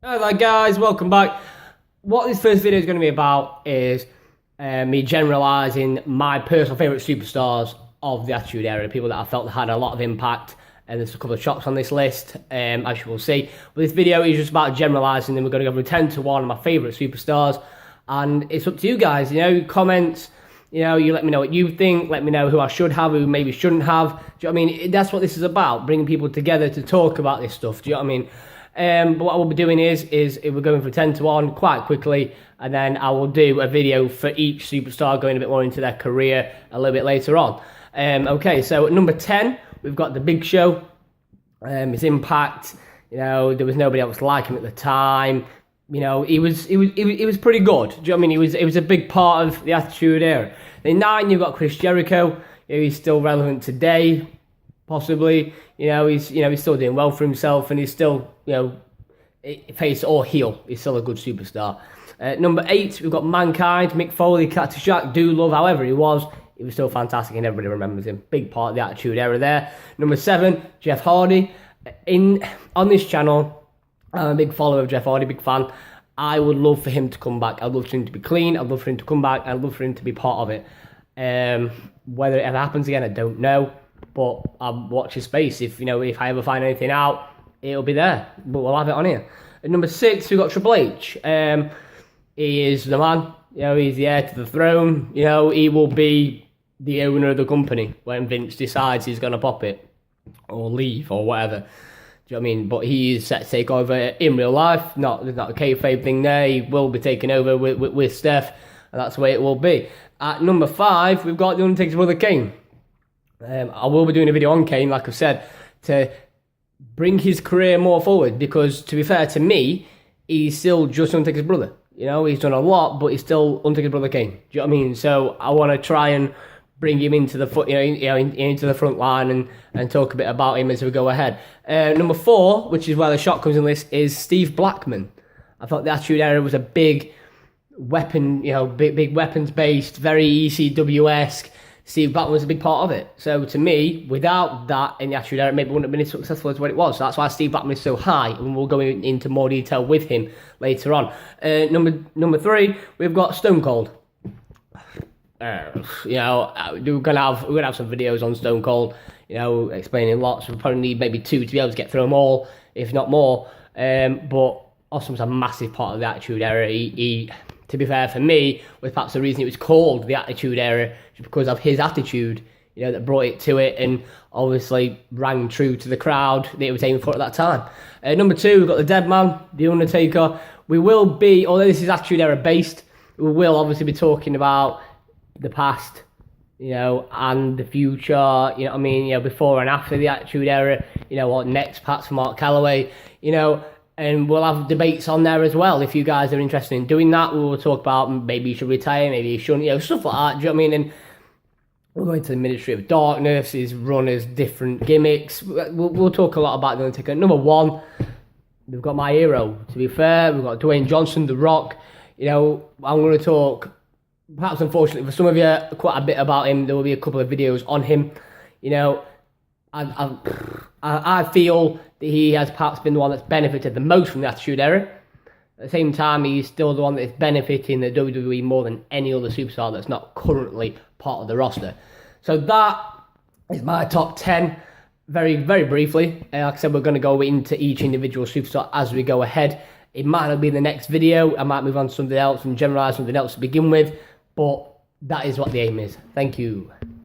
Hello guys, welcome back. What this first video is going to be about is me generalising my personal favourite superstars of the Attitude Era, people that I felt had a lot of impact, and there's a couple of shocks on this list, as you will see. But this video is just about generalising them. We're going to go from 10 to 1 of my favourite superstars, and it's up to you guys, comments, you let me know what you think, let me know who I should have, who maybe shouldn't have. Do you know what I mean? That's what this is about, bringing people together to talk about this stuff, do you know what I mean? But what I will be doing is we're going from 10 to 1 quite quickly, and then I will do a video for each superstar, going a bit more into their career a little bit later on. Okay, so at number 10, we've got the Big Show. His impact, there was nobody else like him at the time. He was pretty good. Do you know what I mean? He was a big part of the Attitude Era. Then 9, you've got Chris Jericho. He's still relevant today. Possibly, he's still doing well for himself, and he's still, face or heel, he's still a good superstar. Number 8, we've got Mankind, Mick Foley, Cactus Jack, do love however he was still fantastic, and everybody remembers him. Big part of the Attitude Era there. Number 7, Jeff Hardy. On this channel, I'm a big follower of Jeff Hardy, big fan. I would love for him to come back. I'd love for him to be clean. I'd love for him to come back. I'd love for him to be part of it. Whether it ever happens again, I don't know. But I'll watch his space. If I ever find anything out, it'll be there. But we'll have it on here. At number 6, we've got Triple H. He is the man. He's the heir to the throne. He will be the owner of the company when Vince decides he's going to pop it or leave or whatever. Do you know what I mean? But he is set to take over in real life. There's not a kayfabe thing there. He will be taking over with Steph, and that's the way it will be. At number 5, we've got The Undertaker's brother Kane. I will be doing a video on Kane, like I've said, to bring his career more forward, because to be fair to me, he's still just Undertaker's brother. He's done a lot, but he's still Undertaker's brother Kane. Do you know what I mean? So I want to try and bring him into the into the front line and talk a bit about him as we go ahead. Number 4, which is where the shot comes in this, is Steve Blackman. I thought the Attitude Era was a big weapon, big weapons based, very ECW-esque. Steve Blackman was a big part of it. So to me, without that in the Attitude Era, maybe it wouldn't have been as successful as what it was. So that's why Steve Blackman is so high, and we'll go into more detail with him later on. Number 3, we've got Stone Cold. We're gonna have some videos on Stone Cold, explaining lots. We'll probably need maybe 2 to be able to get through them all, if not more. But Awesome's a massive part of the Attitude Era. He to be fair, for me, was perhaps the reason it was called the Attitude Era, because of his attitude, that brought it to it, and obviously rang true to the crowd that it was aiming for at that time. Number 2, we've got the Dead Man, The Undertaker. We will be, although this is Attitude Era based, we will obviously be talking about the past, and the future, before and after the Attitude Era, what next, perhaps for Mark Calloway, and we'll have debates on there as well. If you guys are interested in doing that, we will talk about maybe you should retire, maybe you shouldn't, stuff like that. Do you know what I mean? And we'll go into the Ministry of Darkness, his runners, different gimmicks. We'll talk a lot about the Undertaker. Number 1, we've got my hero. To be fair, we've got Dwayne Johnson, The Rock. I'm going to talk, perhaps unfortunately for some of you, quite a bit about him. There will be a couple of videos on him. I feel that he has perhaps been the one that's benefited the most from the Attitude Era. At the same time, he's still the one that's benefiting the WWE more than any other superstar that's not currently part of the roster. So that is my top 10. Very, very briefly. Like I said, we're going to go into each individual superstar as we go ahead. It might not be the next video. I might move on to something else and generalise something else to begin with. But that is what the aim is. Thank you.